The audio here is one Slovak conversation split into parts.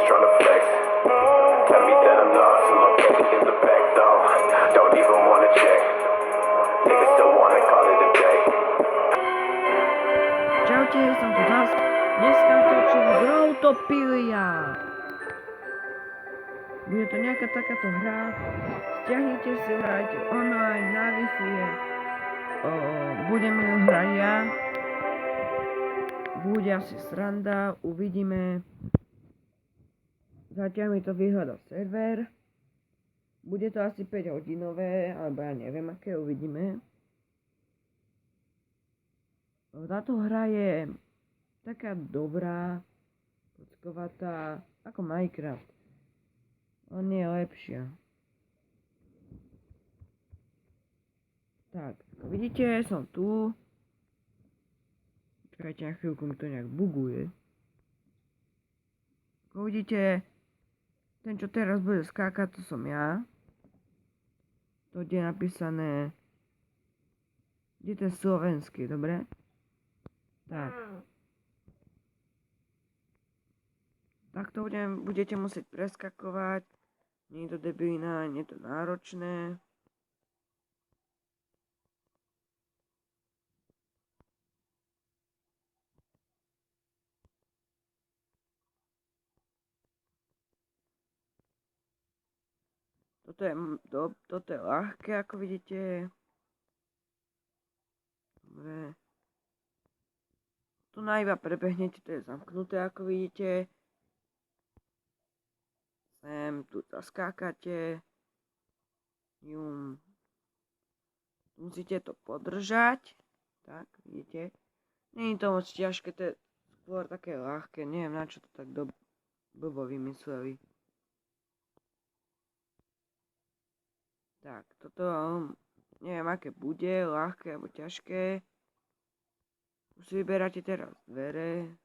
always trying to flex. Tell me that I'm lost and my baby in the back though. Don't even wanna check. Niggas still wanna call it a day. Čaute, som tu zas. Dneska točím Growtopilia. Bude to nejaká takáto hra. Stiahnite si, hrajte online, na Wi-Fi je. Budem ju hrať ja. Bude asi sranda, uvidíme. Zatiaľ mi to vyhľadá server. Bude to asi 5 hodinové, alebo ja neviem aké, uvidíme. Táto hra je taká dobrá, kockovatá, ako Minecraft. On je lepšia. Tak, ako vidíte, som tu. Čakajte na chvíľku, mi to nejak buguje. Ako vidíte, ten čo teraz bude skákať, to som ja. To je napísané, kde to je slovenský, dobre? Tak. Takto budete musieť preskakovať. Nie je to debilná, nie je to náročné. Toto je ľahké, ako vidíte. Dobre. Tu na iba prebehnete, to je zamknuté, ako vidíte. Sem, tu zaskákate. Jum. Musíte to podržať. Tak, vidíte. Nie je to moc ťažké, to je skôr také ľahké. Neviem, na čo to tak blbo vymysleli. Tak, toto neviem, aké bude, ľahké alebo ťažké. Už si vyberáte teraz dvere.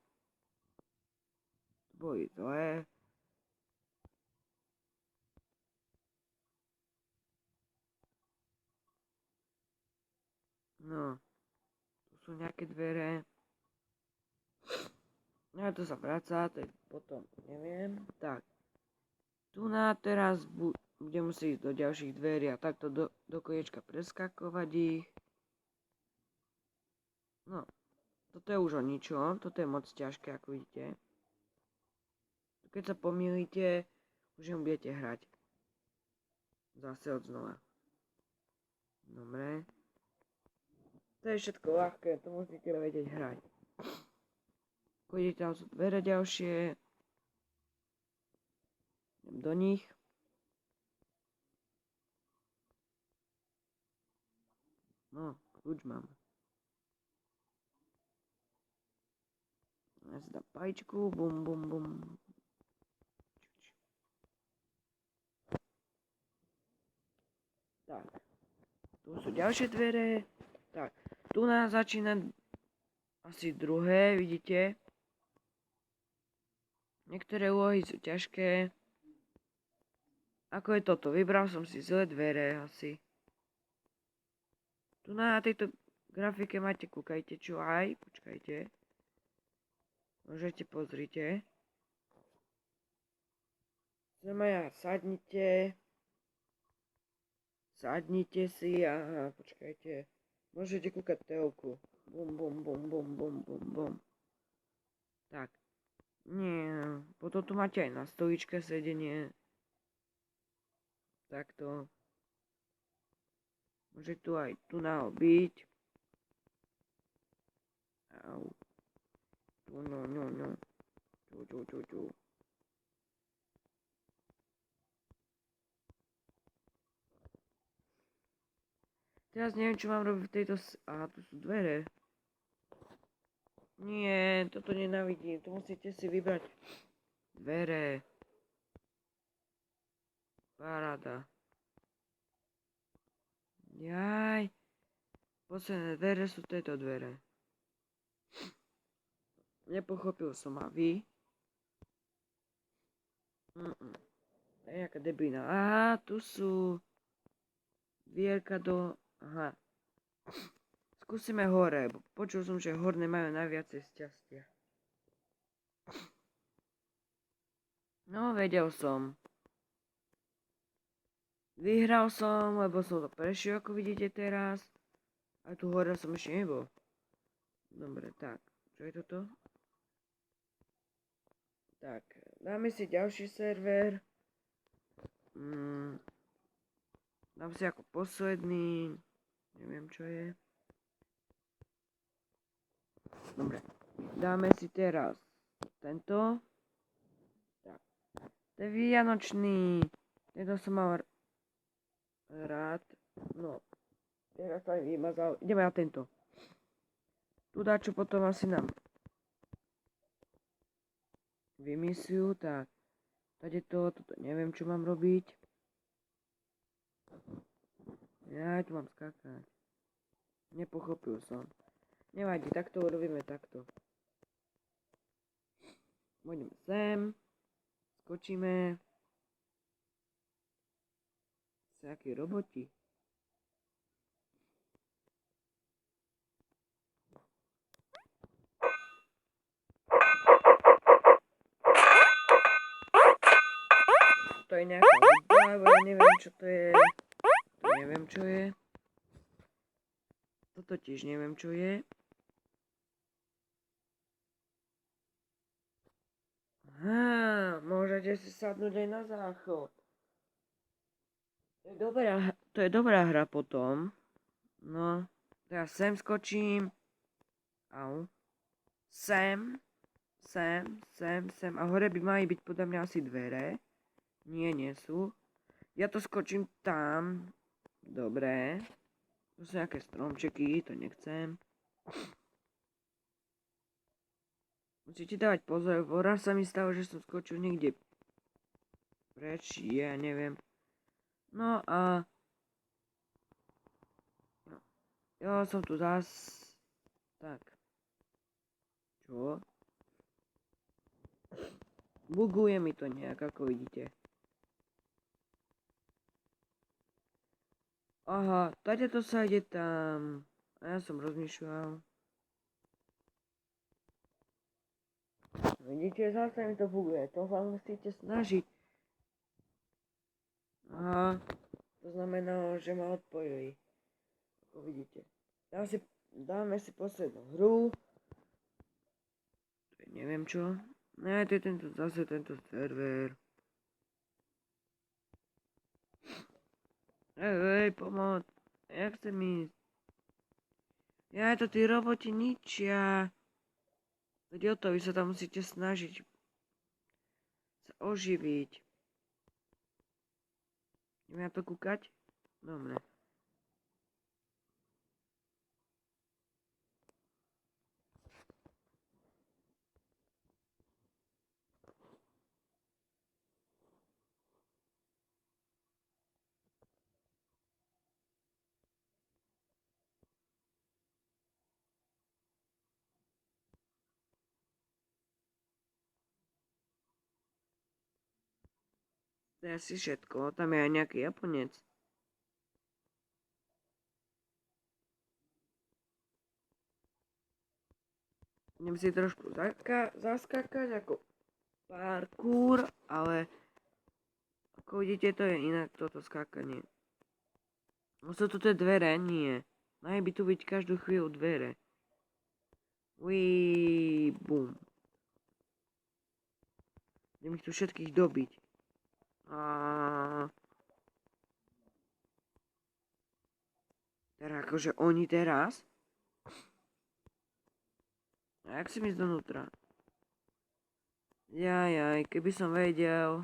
Boli zlé. No, tu sú nejaké dvere. No to sa vracá, to je potom, neviem. Tak, tu na teraz budem musieť ísť do ďalších dverí a takto do koniečka preskakovať ich. No, toto je už o ničom, toto je moc ťažké, ako vidíte. Keď sa pomýlite, už budete hrať. Zase od znova. Dobre. To je všetko ľahké, to musíte vedieť hrať. Chodíte, tam sú dvere ďalšie. Idem do nich. No, kľúč mám. Ja si dám pajčku, bum, bum, bum. Tak, tu sú ďalšie dvere. Tak, tu nás začína asi druhé, vidíte. Niektoré úlohy sú ťažké. Ako je toto? Vybral som si zlé dvere asi. Tu na tejto grafike máte, kúkajte čo aj, počkajte. Môžete, pozrite. Znamená, sadnite si a počkajte. Môžete kúkať telku. Bum, bum, bum, bum, bum, bum, bum. Tak. Nie, potom tu máte aj na stoličke sedenie. Takto. Môže tu aj tu byť. Au. Tu, no. Tu. Teraz neviem, čo mám robiť v tejto... Aha, tu sú dvere. Nie, toto nenávidím. Tu musíte si vybrať dvere. Paráda. Jaj. Posledné dvere sú tieto dvere. Nepochopil som, a vy? To je nejaká debina. Aha, tu sú dvierka do... Aha. Skúsime hore. Počul som, že horné majú najviacej šťastia. No, vedel som. Vyhral som, lebo som to prešiel, ako vidíte teraz. A tu hore som ešte nebol. Dobre, tak. Čo je toto? Tak, dáme si ďalší server. Dám si ako posledný. Neviem, čo je. Dobre. Dáme si teraz tento. Tak. To je vianočný. Tento som mal rád. No. Teraz sa vymazal. Ideme na tento. Tu čo potom asi nám vymysliu. Tak. Tady toto neviem, čo mám robiť. Ja tu mám skákať. Nepochopil som. Nevadí, takto urobíme takto. Pôjdeme sem. Skočíme. Akí roboti. To je nejaká hudba, alebo ja neviem, čo to je. To neviem, čo je. Toto tiež neviem, čo je. Aha, môžete si sadnúť aj na záchod. To je dobrá hra potom. No, teraz sem skočím. Au. Sem. A hore by mali byť podľa mňa asi dvere. Nie, nie sú. Ja to skočím tam. Dobre. To sú nejaké stromčeky, to nechcem. Musíte dávať pozor, raz sa mi stalo, že som skočil niekde preč, ja neviem. No a... Ja som tu zás... Tak. Čo? Buguje mi to nejak, ako vidíte. Aha, tady to sa ide tam. A ja som rozmýšľal. Vidíte, zase mi to buguje. To sa musíte snažiť. Aha, to znamená, že ma odpojili. Ako vidíte. Dáme si poslednú hru. To je neviem čo. Ne, to je zase tento server. Ej, pomoc. Jak chcem ísť? Ja to tí roboti ničia. Veď o to, vy sa tam musíte snažiť sa oživiť. Ideme na to kúkať? Dobre. To je asi všetko. Tam je aj nejaký Japonec. Idem si trošku zaskákať ako parkour, ale ako vidíte, to je inak toto skákanie. Sú tu tie dvere? Nie. Majú by tu byť každú chvíľu dvere. Uiii, bum. Idem ich tu všetkých dobiť. Teda akože oni teraz? A jak si mi ísť donútra? Jajaj, keby som vedel,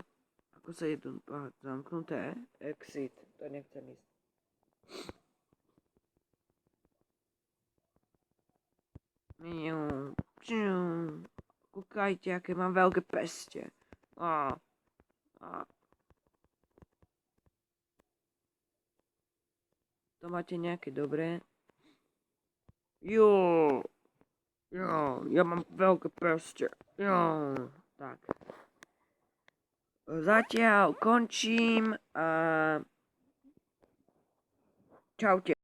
ako sa je tu zamknuté. Exit, to nechcem ísť. Kúkajte, aké mám veľké peste. To máte nejaké dobré? Jo, ja mám veľké peste. Tak. Zatiaľ končím a čaute.